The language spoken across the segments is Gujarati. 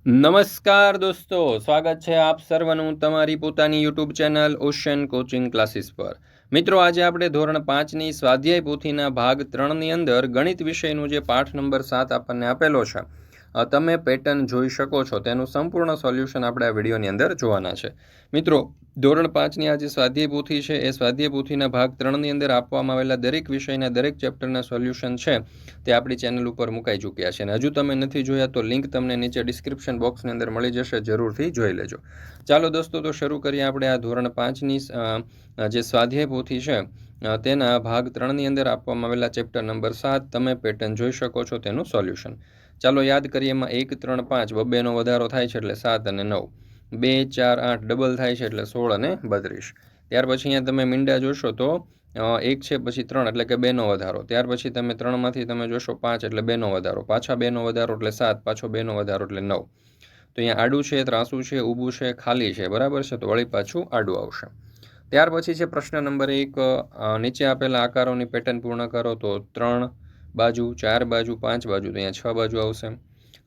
નમસ્કાર દોસ્તો, સ્વાગત છે આપ સર્વનું તમારી પોતાની YouTube channel ocean coaching classes પર. મિત્રો, આજે આપણે ધોરણ 5ની સ્વાધ્યાય પોથીના ભાગ 3ની અંદર ગણિત વિષયનું જે પાઠ નંબર 7 આપણને આપેલો છે, તમે પેટર્ન જોઈ શકો છો, તેનું સંપૂર્ણ સોલ્યુશન આપણે આ વિડીયોની અંદર જોવાના છે. મિત્રો, ધોરણ 5ની આ જે સ્વાધ્યાય પોથી છે એ સ્વાધ્યાય પોથીના ભાગ 3ની અંદર આપવામાં આવેલા દરેક વિષયના દરેક ચેપ્ટરના સોલ્યુશન છે તે આપણી ચેનલ ઉપર મુકાઈ ચૂક્યા છે અને હજુ તમે નથી જોયા તો લિંક તમને નીચે ડિસ્ક્રિપ્શન બોક્સની અંદર મળી જશે, જરૂરથી જોઈ લેજો. ચાલો દોસ્તો, તો શરૂ કરીએ આપણે આ ધોરણ 5ની જે સ્વાધ્યાય પોથી છે તેના ભાગ 3ની અંદર આપવામાં આવેલા ચેપ્ટર નંબર 7 તમે પેટર્ન જોઈ શકો છો તેનું સોલ્યુશન. ચાલો યાદ કરીએ. એમાં 1, 3, 5 બબ્બેનો વધારો થાય છે એટલે 7 અને 9, 2, 4, 8 ડબલ થાય છે એટલે 16 અને 32. ત્યાર પછી અહીંયા તમે મીંડા જોશો તો 1 છે, પછી 3 એટલે કે 2નો વધારો. ત્યાર પછી તમે 3માંથી તમે જોશો 5 એટલે 2નો વધારો, પાછા 2નો વધારો એટલે 7, પાછો 2નો વધારો એટલે 9. તો અહીંયા આડું છે, ત્રાસું છે, ઊભું છે, ખાલી છે, બરાબર છે, તો વળી પાછું આડું આવશે. ત્યાર પછી છે પ્રશ્ન નંબર 1, નીચે આપેલા આકારોની પેટર્ન પૂર્ણ કરો. તો 3 બાજુ, 4 બાજુ, 5 બાજુ, તો અહીંયા 6 બાજુ આવશે.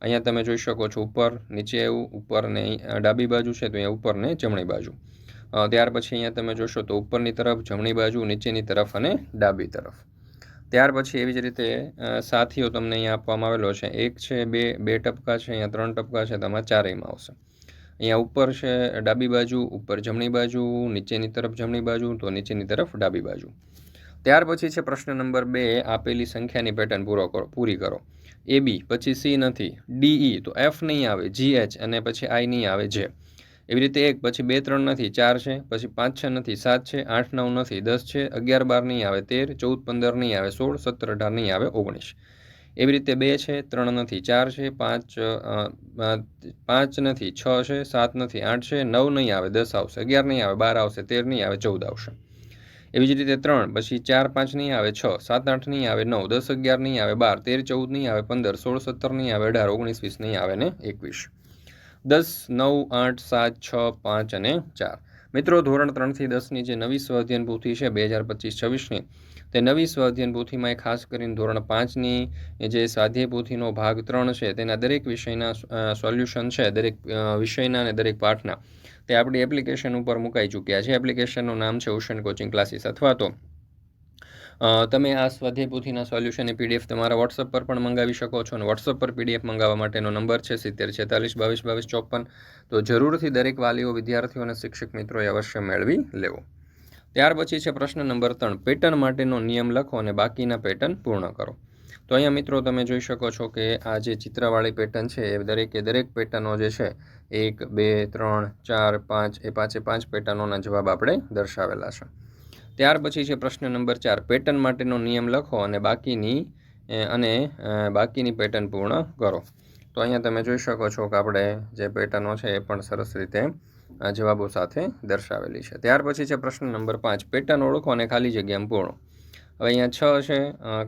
અહીંયા તમે જોઈ શકો છો ઉપર નીચે એવું, ઉપર ને ડાબી બાજુ છે તો અહીંયા ઉપર ને જમણી બાજુ. ત્યાર પછી અહીંયા તમે જોશો તો ઉપરની તરફ, જમણી બાજુ, નીચેની તરફ અને ડાબી તરફ. ત્યાર પછી એવી જ રીતે સાથીઓ તમને અહીંયા આપવામાં આવેલો છે. 1 છે, 2 ટપકા છે, અહીંયા 3 ટપકા છે, તમારે ચારેયમાં આવશે. અહીંયા ઉપર છે ડાબી બાજુ, ઉપર જમણી બાજુ, નીચેની તરફ જમણી બાજુ, તો નીચેની તરફ ડાબી બાજુ. ત્યાર પછી છે પ્રશ્ન નંબર 2, આપેલી સંખ્યાની પેટર્ન પૂરી કરો. AB, પછી C નથી, DE તો F નહીં આવે, GH અને પછી I નહીં આવે, J. એવી રીતે 1, પછી 2, 3 નથી, 4 છે, પછી 5, 6 નથી, 7 છે, 8, 9 નથી, 10 છે, 11, 12 નહીં આવે, 13, 14, 15 નહીં આવે, 16, 17, 18 નહીં આવે, 19. એવી રીતે 2 છે, 3 નથી, 4 છે, 5 નથી, 6 છે, 7 નથી, 8 છે, 9 નહીં આવે, 10 આવશે, 11 નહીં આવે, 12 આવશે, 13 નહીં આવે, 14 આવશે. એવી જ રીતે 3, પછી 4, 5 નહીં આવે, 6, 7, 8 નહીં આવે, 9, 10, 11 નહીં આવે, 12, 13, 14 નહીં આવે, 15, 16, 17 નહીં આવે, 18, 19, 20 નહીં આવે ને 21. 10, 9, 8, 7, 6, 5 અને 4. મિત્રો, ધોરણ 3થી 10ની જે નવી સ્વાધ્યાયન પોથી છે 2025-26ની, તે નવી સ્વાધ્યાયન પોથીમાં ખાસ કરીને ધોરણ 5ની જે સ્વાધ્યાય પોથીનો ભાગ 3 છે તેના દરેક વિષયના સોલ્યુશન છે, દરેક વિષયના અને દરેક પાઠના, તે આપણી એપ્લિકેશન ઉપર મુકાઈ ચૂક્યા છે. એપ્લિકેશનનું નામ છે ઓશન કોચિંગ ક્લાસીસ. અથવા તો તમે આ સ્વાધ્યાય પોથીના સોલ્યુશનની PDF તમારા વોટ્સઅપ પર પણ મંગાવી શકો છો અને વોટ્સઅપ પર PDF મંગાવવા માટેનો નંબર છે 70 46 22 22 54. તો જરૂરથી દરેક વાલીઓ, વિદ્યાર્થીઓ અને શિક્ષક મિત્રોએ અવશ્ય મેળવી લેવો. ત્યાર પછી છે પ્રશ્ન નંબર 3, પેટર્ન માટેનો નિયમ લખો અને બાકીના પેટર્ન પૂર્ણ કરો. તો અહીંયા મિત્રો તમે જોઈ શકો છો કે આ જે ચિત્રવાળી પેટર્ન છે એ દરેક પેટર્નો જે છે 1, 2, 3, 4, 5 એ 5 પેટર્નોના જવાબ આપણે દર્શાવેલા છે. ત્યાર પછી છે પ્રશ્ન નંબર 4, પેટર્ન માટેનો નિયમ લખો અને બાકીની પેટર્ન પૂર્ણ કરો. તો અહીંયા તમે જોઈ શકો છો કે આપણે જે પેટર્નો છે એ પણ સરસ રીતે જવાબો સાથે દર્શાવેલી છે. ત્યાર પછી છે પ્રશ્ન નંબર 5, પેટર્ન ઓળખો અને ખાલી જગ્યામાં પૂર્ણ. હવે અહીંયા 6 છે,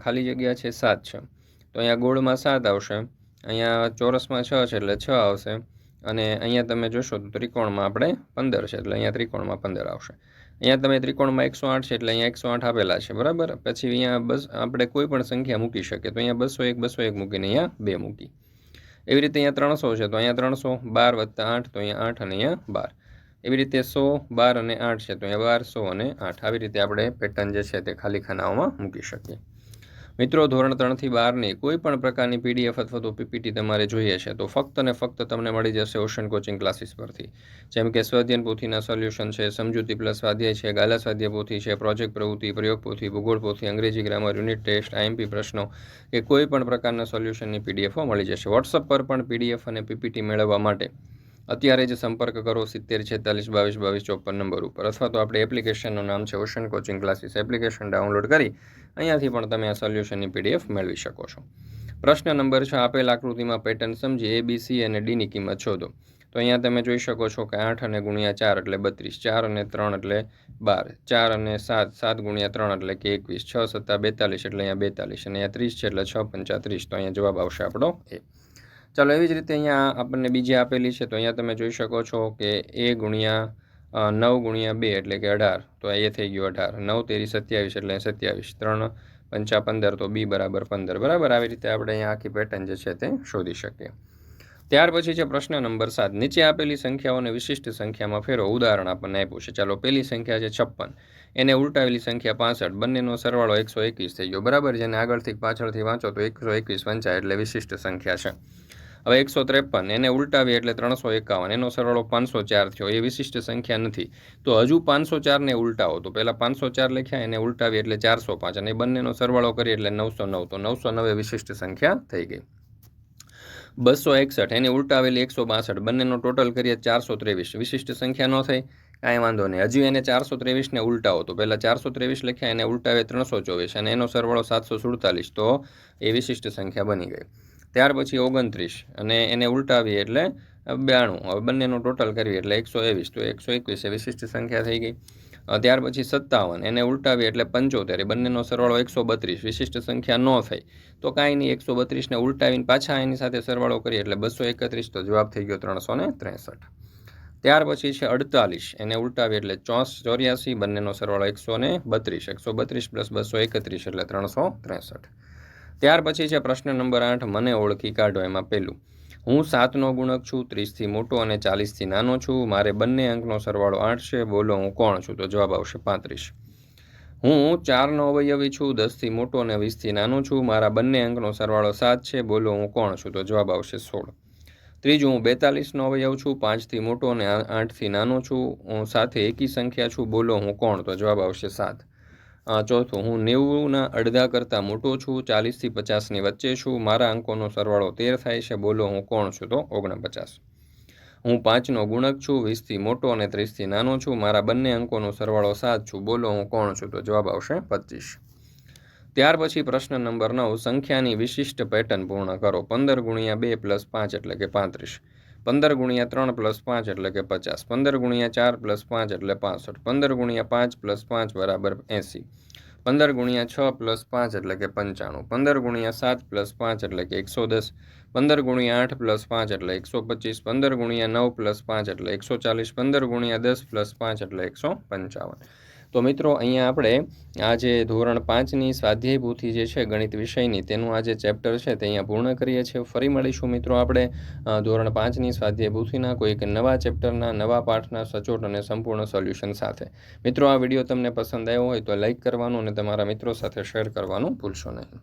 ખાલી જગ્યા છે 7 છે, તો અહીંયા ગોળમાં 7 આવશે, અહીંયા ચોરસમાં 6 છે એટલે 6 આવશે, અને અહીંયા તમે જોશો તો ત્રિકોણમાં આપણે 15 છે એટલે અહીંયા ત્રિકોણમાં 15 આવશે. અહીંયા તમે ત્રિકોણમાં 108 છે એટલે અહીંયા 108 આપેલા છે, બરાબર. પછી અહીંયા બસ આપણે કોઈ પણ સંખ્યા મૂકી શકીએ, તો અહીંયા 201 મૂકીને અહીંયા 2 મૂકી. એવી રીતે અહીંયા 300 છે તો અહીંયા 300, 12 + 8 તો અહીંયા 8 અને અહીંયા 12. એવી રીતે 100, 12 અને 8 છે તો અહીંયા 12, 100 અને 8. આવી રીતે આપણે પેટર્ન જે છે તે ખાલી ખાનાઓમાં મૂકી શકીએ. મિત્રો, ધોરણ 3થી 12ની કોઈ પણ પ્રકારની PDF અથવા તો PPT તમારે જોઈએ છે તો ફક્ત ને ફક્ત તમને મળી જશે ઓશન કોચિંગ ક્લાસીસ પરથી. જેમ કે સ્વાધ્યાયન પોથીના સોલ્યુશન છે, સમજૂતી પ્લસ સ્વાધ્યાય છે, ગાલા સ્વાધ્યાય પોથી છે, પ્રોજેક્ટ પ્રવૃત્તિ, પ્રયોગ પોથી, ભૂગોળ પોથી, અંગ્રેજી ગ્રામર, યુનિટ ટેસ્ટ, IMP પ્રશ્નો કે કોઈ પણ પ્રકારના સોલ્યુશનની PDFો મળી જશે. વોટ્સઅપ પર પણ PDF અને PPT મેળવવા માટે અત્યારે જ સંપર્ક કરો 70 46 22 22 54 નંબર ઉપર, અથવા તો આપણી એપ્લિકેશનનું નામ છે ocean coaching classes. Application download કરી અહીંયાથી પણ તમે આ સોલ્યુશનની PDF મેળવી શકો છો. પ્રશ્ન નંબર 6, આપેલ આકૃતિમાં પેટર્ન સમજી A, B, C અને Dની કિંમત શોધો. તો અહીંયા તમે જોઈ શકો છો કે 8 અને × 4 એટલે 32, 4 અને 3 એટલે 12, 4 અને 7, 7 × 3 એટલે કે 21, 6 × 7 42 એટલે અહીંયા 42, અને અહીંયા 30 છે એટલે 6 × 5 30, તો અહીંયા જવાબ આવશે આપણો A. ચાલો, એવી જ રીતે અહીંયા આપણને બીજી આપેલી છે, તો અહીંયા તમે જોઈ શકો છો કે A × 9 × 2 એટલે કે 18, તો એ થઈ ગયું 18, 9 તેરી 27 એટલે 27, 3 × 5 15, તો B = 15, બરાબર. આવી રીતે આપણે અહીંયા આખી પેટર્ન જે છે તે શોધી શકીએ. ત્યાર પછી છે પ્રશ્ન નંબર 7. નીચે આપેલી સંખ્યાઓને વિશિષ્ટ સંખ્યામાં ફેરવો. ઉદાહરણ આપણને આપ્યું છે. ચાલો, પહેલી સંખ્યા છે 56, એને ઉલટાવેલી સંખ્યા 65, બંનેનો સરવાળો 121 થઈ ગયો. બરાબર, જેને આગળથી પાછળથી વાંચો તો 121 વંચાય એટલે વિશિષ્ટ સંખ્યા છે. હવે 153, એને ઉલટાવી એટલે 351, એનો સરવાળો 504 થયો. એ વિશિષ્ટ સંખ્યા નથી. તો હજુ 504ને ઉલટાવો. તો પહેલાં 504 લખ્યા, એને ઉલટાવી એટલે 405, અને બંનેનો સરવાળો કરીએ એટલે 909. તો 909 વિશિષ્ટ સંખ્યા થઈ ગઈ. 261, એને ઉલટાવેલી 162, બંનેનો ટોટલ કરીએ 423. વિશિષ્ટ સંખ્યા ન થઈ, કાંઈ વાંધો નહીં. હજી એને 423ને ઉલટાવો. તો પહેલાં 423 લખ્યા, એને ઉલટાવે 324, અને એનો સરવાળો 747. તો એ વિશિષ્ટ સંખ્યા બની ગઈ. ત્યાર પછી 29, અને એને ઉલટાવીએ એટલે 92. હવે બંનેનો ટોટલ કરવી એટલે 120. તો 121 એ વિશિષ્ટ સંખ્યા થઈ ગઈ. ત્યાર પછી 57, એને ઉલટાવીએ એટલે 75, બંનેનો સરવાળો 132. વિશિષ્ટ સંખ્યા ન થઈ, તો કાંઈ નહીં, 132ને ઉલટાવીને પાછા એની સાથે સરવાળો કરીએ એટલે 231. તો જવાબ થઈ ગયો 363. ત્યાર પછી છે 48, એને ઉલટાવીએ એટલે 84, બંનેનો સરવાળો 132. 132 + 231 એટલે 363. ત્યાર પછી છે પ્રશ્ન નંબર 8. મને ઓળખી કાઢો. એમાં પહેલું, હું 7નો ગુણક છું, 30થી મોટો અને 40થી નાનો છું. મારે બંને અંકનો સરવાળો 8 છે. બોલો હું કોણ છું? તો જવાબ આવશે 35. હું 4નો અવયવી છું, 10થી મોટો અને 20થી નાનો છું. મારા બંને અંકનો સરવાળો 7 છે. બોલો હું કોણ છું? તો જવાબ આવશે 16. ત્રીજું, હું 42નો અવયવ છું, 5થી મોટો અને 8થી નાનો છું. હું સાથે એકી સંખ્યા છું. બોલો હું કોણ? તો જવાબ આવશે 7. ચોથું, હું 90ના અડધા કરતાં મોટો છું, 40થી 50ની વચ્ચે છું. મારા અંકોનો સરવાળો 13 થાય છે. બોલો હું કોણ છું? તો 49. હું 5નો ગુણક છું, 20થી મોટો અને 30થી નાનો છું. મારા બંને અંકોનો સરવાળો 7 છું. બોલો હું કોણ છું? તો જવાબ આવશે 25. ત્યાર પછી પ્રશ્ન નંબર 9. સંખ્યાની વિશિષ્ટ પેટર્ન પૂર્ણ કરો. 15 × 2 + 5 એટલે કે 35. 15 × 3 + 5 એટલે કે 50. 15 × 4 + 5 એટલે 65. 15 × 5 + 5 = 80. 15 × 6 + 5 એટલે કે 95. 15 × 7 + 5 એટલે કે 110. 15 × 8 + 5 એટલે 125. 15 × 9 + 5 એટલે 140. 15 × 10 + 5 એટલે 155. તો મિત્રો, અહીંયા આપણે આ જે ધોરણ 5ની સ્વાધ્યાય પોથી જે છે ગણિત વિષયની, તેનું આ જે ચેપ્ટર છે તે અહીંયા પૂર્ણ કરીએ છીએ. ફરી મળીશું મિત્રો આપણે ધોરણ 5ની સ્વાધ્યાય પોથીના કોઈક નવા ચેપ્ટરના નવા પાઠના સચોટ અને સંપૂર્ણ સોલ્યુશન સાથે. મિત્રો, આ વિડીયો તમને પસંદ આવ્યો હોય તો લાઈક કરવાનું અને તમારા મિત્રો સાથે શેર કરવાનું ભૂલશો નહીં.